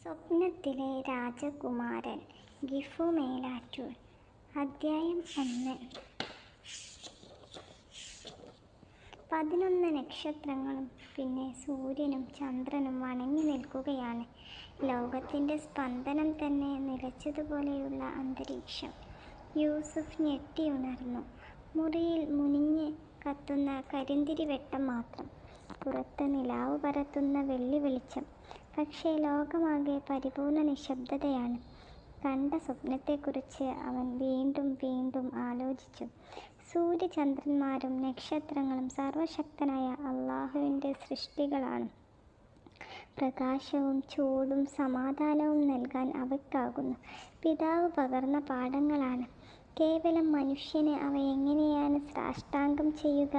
സ്വപ്നത്തിലെ രാജകുമാരൻ. ഗിഫു മേലാറ്റൂർ. അധ്യായം 1. 11 നക്ഷത്രങ്ങളും പിന്നെ സൂര്യനും ചന്ദ്രനും വണങ്ങി നിൽക്കുകയാണ്. ലോകത്തിൻ്റെ സ്പന്ദനം തന്നെ നിലച്ചതുപോലെയുള്ള അന്തരീക്ഷം. യൂസുഫ് ഞെട്ടിയുണർന്നു. മുറിയിൽ മുനിഞ്ഞ് കത്തുന്ന കരിന്തിരി വെട്ടം മാത്രം. പുറത്ത് നിലാവ് പരത്തുന്ന വെള്ളി വെളിച്ചം. പക്ഷേ ലോകമാകെ പരിപൂർണ നിശബ്ദതയാണ്. കണ്ട സ്വപ്നത്തെക്കുറിച്ച് അവൻ വീണ്ടും വീണ്ടും ആലോചിച്ചു. സൂര്യചന്ദ്രന്മാരും നക്ഷത്രങ്ങളും സർവശക്തനായ അള്ളാഹുവിൻ്റെ സൃഷ്ടികളാണ്. പ്രകാശവും ചൂടും സമാധാനവും നൽകാൻ അവയ്ക്കാകുന്നു. പിതാവ് പകർന്ന പാഠങ്ങളാണ്. കേവലം മനുഷ്യന് അവ എങ്ങനെയാണ് സാഷ്ടാംഗം ചെയ്യുക?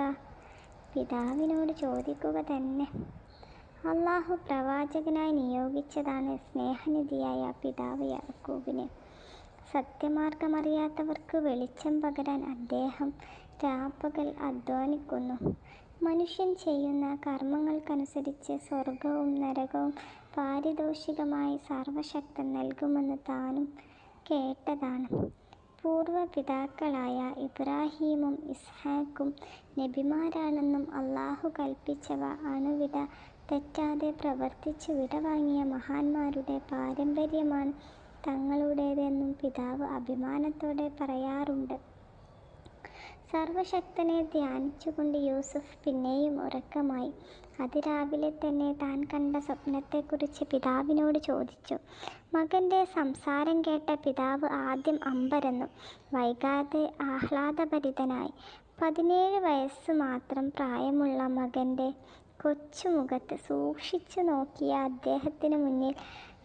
പിതാവിനോട് ചോദിക്കുക തന്നെ. അള്ളാഹു പ്രവാചകനായി നിയോഗിച്ചതാണ് സ്നേഹനിധിയായ പിതാവ് യാക്കൂബിനെ. സത്യമാർഗമറിയാത്തവർക്ക് വെളിച്ചം പകരാൻ അദ്ദേഹം രാപ്പകൽ അധ്വാനിക്കുന്നു. മനുഷ്യൻ ചെയ്യുന്ന കർമ്മങ്ങൾക്കനുസരിച്ച് സ്വർഗവും നരകവും പാരിതോഷികമായി സർവശക്തൻ നൽകുമെന്ന് താനും കേട്ടതാണ്. പൂർവപിതാക്കളായ ഇബ്രാഹീമും ഇസ്ഹാക്കും നബിമാരാണെന്നും അള്ളാഹു കൽപ്പിച്ചവ അണുവിട തെറ്റാതെ പ്രവർത്തിച്ച് വിടവാങ്ങിയ മഹാന്മാരുടെ പാരമ്പര്യമാണ് തങ്ങളുടേതെന്നും പിതാവ് അഭിമാനത്തോടെ പറയാറുണ്ട്. സർവശക്തനെ ധ്യാനിച്ചുകൊണ്ട് യൂസുഫ് പിന്നെയും ഉറക്കമായി. അതിരാവിലെ തന്നെ താൻ കണ്ട സ്വപ്നത്തെക്കുറിച്ച് പിതാവിനോട് ചോദിച്ചു. മകൻ്റെ സംസാരം കേട്ട പിതാവ് ആദ്യം അമ്പരന്നു. വൈകാതെ ആഹ്ലാദഭരിതനായി. 17 വയസ്സ് മാത്രം പ്രായമുള്ള മകൻ്റെ കൊച്ചുമുഖത്ത് സൂക്ഷിച്ചു നോക്കിയ അദ്ദേഹത്തിന് മുന്നിൽ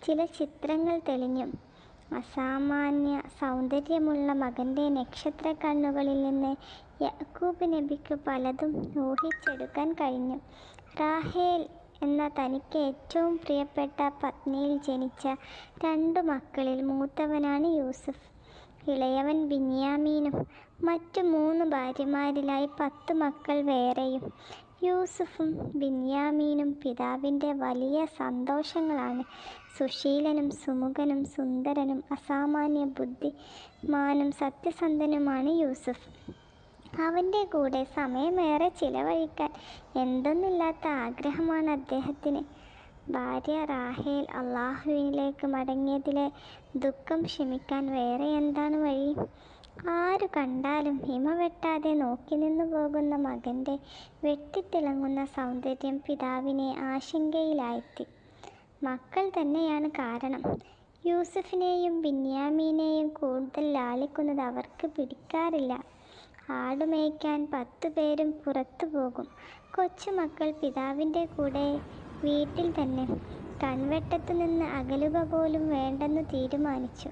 ചില ചിത്രങ്ങൾ തെളിഞ്ഞു. അസാമാന്യ സൗന്ദര്യമുള്ള മകൻ്റെ നക്ഷത്ര കണ്ണുകളിൽ നിന്ന് യാക്കൂബ് നബിക്ക് പലതും ഊഹിച്ചെടുക്കാൻ കഴിഞ്ഞു. റാഹേൽ എന്ന തനിക്ക് ഏറ്റവും പ്രിയപ്പെട്ട പത്നിയിൽ ജനിച്ച 2 മക്കളിൽ മൂത്തവനാണ് യൂസുഫ്. ഇളയവൻ ബിന്യാമീനും. മറ്റു 3 ഭാര്യമാരിലായി 10 മക്കൾ വേറെയും. യൂസുഫും ബിന്യാമീനും പിതാവിൻ്റെ വലിയ സന്തോഷങ്ങളാണ്. സുശീലനും സുമുഖനും സുന്ദരനും അസാമാന്യ ബുദ്ധിമാനും സത്യസന്ധനുമാണ് യൂസുഫ്. അവൻ്റെ കൂടെ സമയമേറെ ചിലവഴിക്കാൻ എന്തെന്നില്ലാത്ത ആഗ്രഹമാണ് അദ്ദേഹത്തിന്. ഭാര്യ റാഹേൽ അള്ളാഹുവിലേക്ക് മടങ്ങിയതിലെ ദുഃഖം ശമിക്കാൻ വേറെ എന്താണ് വഴി? ആരു കണ്ടാലും ഹിമ വെട്ടാതെ നോക്കി നിന്നു പോകുന്ന മകൻ്റെ വെട്ടിത്തിളങ്ങുന്ന സൗന്ദര്യം പിതാവിനെ ആശങ്കയിലാഴ്ത്തി. മക്കൾ തന്നെയാണ് കാരണം. യൂസുഫിനെയും ബിന്യാമീനെയും കൂടുതൽ ലാളിക്കുന്നത് അവർക്ക് പിടിക്കാറില്ല. ആടുമേയ്ക്കാൻ 10 പേരും പുറത്തു പോകും. കൊച്ചുമക്കൾ പിതാവിൻ്റെ കൂടെ വീട്ടിൽ തന്നെ. കൺവെട്ടത്തു നിന്ന് അകലുക പോലും വേണ്ടെന്ന് തീരുമാനിച്ചു.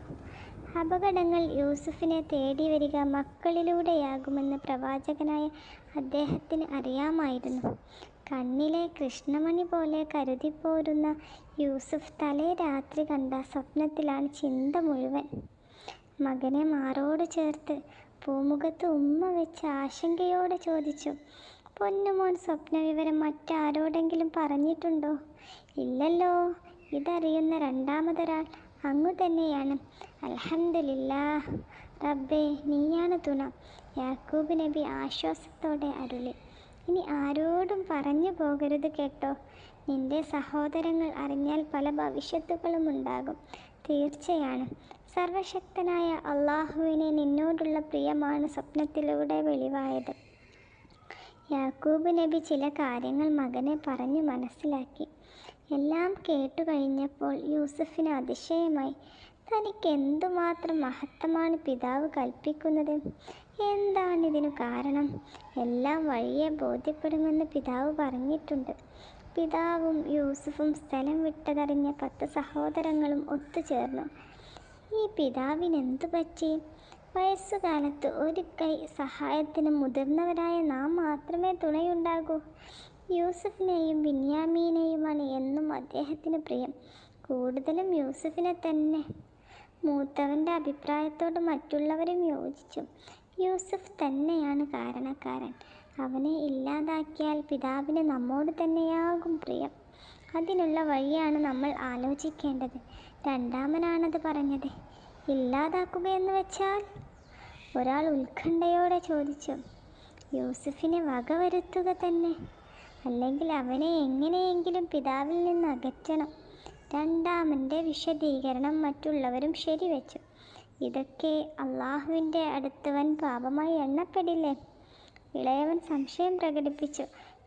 അപകടങ്ങൾ യൂസുഫിനെ തേടി വരിക മക്കളിലൂടെയാകുമെന്ന് പ്രവാചകനായ അദ്ദേഹത്തിന് അറിയാമായിരുന്നു. കണ്ണിലെ കൃഷ്ണമണി പോലെ കരുതിപ്പോരുന്ന യൂസുഫ് തലേ രാത്രി കണ്ട സ്വപ്നത്തിലാണ് ചിന്ത മുഴുവൻ. മകനെ മാറോട് ചേർത്ത് പൂമുഖത്ത് ഉമ്മ വെച്ച് ആശങ്കയോടെ ചോദിച്ചു. പൊന്നുമോൻ സ്വപ്നവിവരം മറ്റാരോടെങ്കിലും പറഞ്ഞിട്ടുണ്ടോ? ഇല്ലല്ലോ. ഇതറിയുന്ന രണ്ടാമതൊരാൾ അങ്ങു തന്നെയാണ്. അൽഹംദുലില്ലാഹ് റബ്ബേ, നീയാണ് തുണ. യാക്കൂബ് നബി ആശ്വാസത്തോടെ അരുളി. ഇനി ആരോടും പറഞ്ഞു പോകരുത് കേട്ടോ. നിന്റെ സഹോദരങ്ങൾ അറിഞ്ഞാൽ പല ഭവിഷ്യത്തുകളും ഉണ്ടാകും. തീർച്ചയാണ് സർവശക്തനായ അള്ളാഹുവിനെ നിന്നോടുള്ള പ്രിയമാണ് സ്വപ്നത്തിലൂടെ വെളിവായത്. യാക്കൂബ് നബി ചില കാര്യങ്ങൾ മകനെ പറഞ്ഞു മനസ്സിലാക്കി. എല്ലാം കേട്ടുകഴിഞ്ഞപ്പോൾ യൂസുഫിന് അതിശയമായി. തനിക്ക് എന്തുമാത്രം മഹത്വമാണ് പിതാവ് കൽപ്പിക്കുന്നത്. എന്താണിതിനു കാരണം? എല്ലാം വഴിയെ ബോധ്യപ്പെടുമെന്ന് പിതാവ് പറഞ്ഞിട്ടുണ്ട്. പിതാവും യൂസുഫും സ്ഥലം വിട്ടതറിഞ്ഞ 10 സഹോദരങ്ങളും ഒത്തുചേർന്നു. ഈ പിതാവിനെന്തു പറ്റി? വയസ്സുകാലത്ത് ഒരു കൈ സഹായത്തിന് മുതിർന്നവരായ നാം മാത്രമേ തുണയുണ്ടാകൂ. യൂസുഫിനെയും ബിന്യാമീനെയുമാണ് എന്നും അദ്ദേഹത്തിന് പ്രിയം. കൂടുതലും യൂസുഫിനെ തന്നെ. മൂത്തവൻ്റെ അഭിപ്രായത്തോട് മറ്റുള്ളവരും യോജിച്ചു. യൂസുഫ് തന്നെയാണ് കാരണക്കാരൻ. അവനെ ഇല്ലാതാക്കിയാൽ പിതാവിന് നമ്മോട് തന്നെയാകും പ്രിയം. അതിനുള്ള വഴിയാണ് നമ്മൾ ആലോചിക്കേണ്ടത്. രണ്ടാമനാണത് പറഞ്ഞത്. ഇല്ലാതാക്കുകയെന്ന് വെച്ചാൽ? ഒരാൾ ഉത്കണ്ഠയോടെ ചോദിച്ചു. യൂസുഫിനെ വകവരുത്തുക തന്നെ, അല്ലെങ്കിൽ അവനെ എങ്ങനെയെങ്കിലും പിതാവിൽ നിന്ന് അകറ്റണം. രണ്ടാമൻ്റെ വിശദീകരണം മറ്റുള്ളവരും ശരിവെച്ചു. ഇതൊക്കെ അള്ളാഹുവിൻ്റെ അടുത്ത് വൻ പാപമായി എണ്ണപ്പെടില്ലേ? ഇളയവൻ സംശയം പ്രകടിപ്പിച്ചു.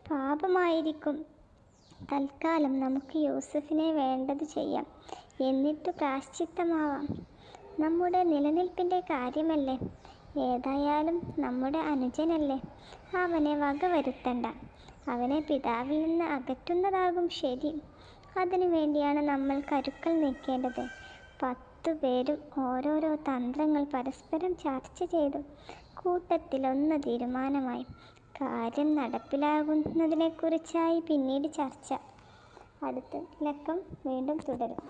പാപമായിരിക്കും. തൽക്കാലം നമുക്ക് യൂസുഫിനെ വേണ്ടത് ചെയ്യാം, എന്നിട്ട് പ്രായശ്ചിത്തമാവാം. നമ്മുടെ നിലനിൽപ്പിൻ്റെ കാര്യമല്ലേ. ഏതായാലും നമ്മുടെ അനുജനല്ലേ, അവനെ വകവരുത്തണ്ട. അവനെ പിതാവിൽ നിന്ന് അകറ്റുന്നതാകും ശരി. അതിനു വേണ്ടിയാണ് നമ്മൾ കരുക്കൾ നീക്കേണ്ടത്. 10 പേരും ഓരോരോ തന്ത്രങ്ങൾ പരസ്പരം ചർച്ച ചെയ്തു. കൂട്ടത്തിലൊന്ന് തീരുമാനമായി. കാര്യം നടപ്പിലാകുന്നതിനെക്കുറിച്ചായി പിന്നീട് ചർച്ച. അടുത്ത ലക്കം വീണ്ടും തുടരും.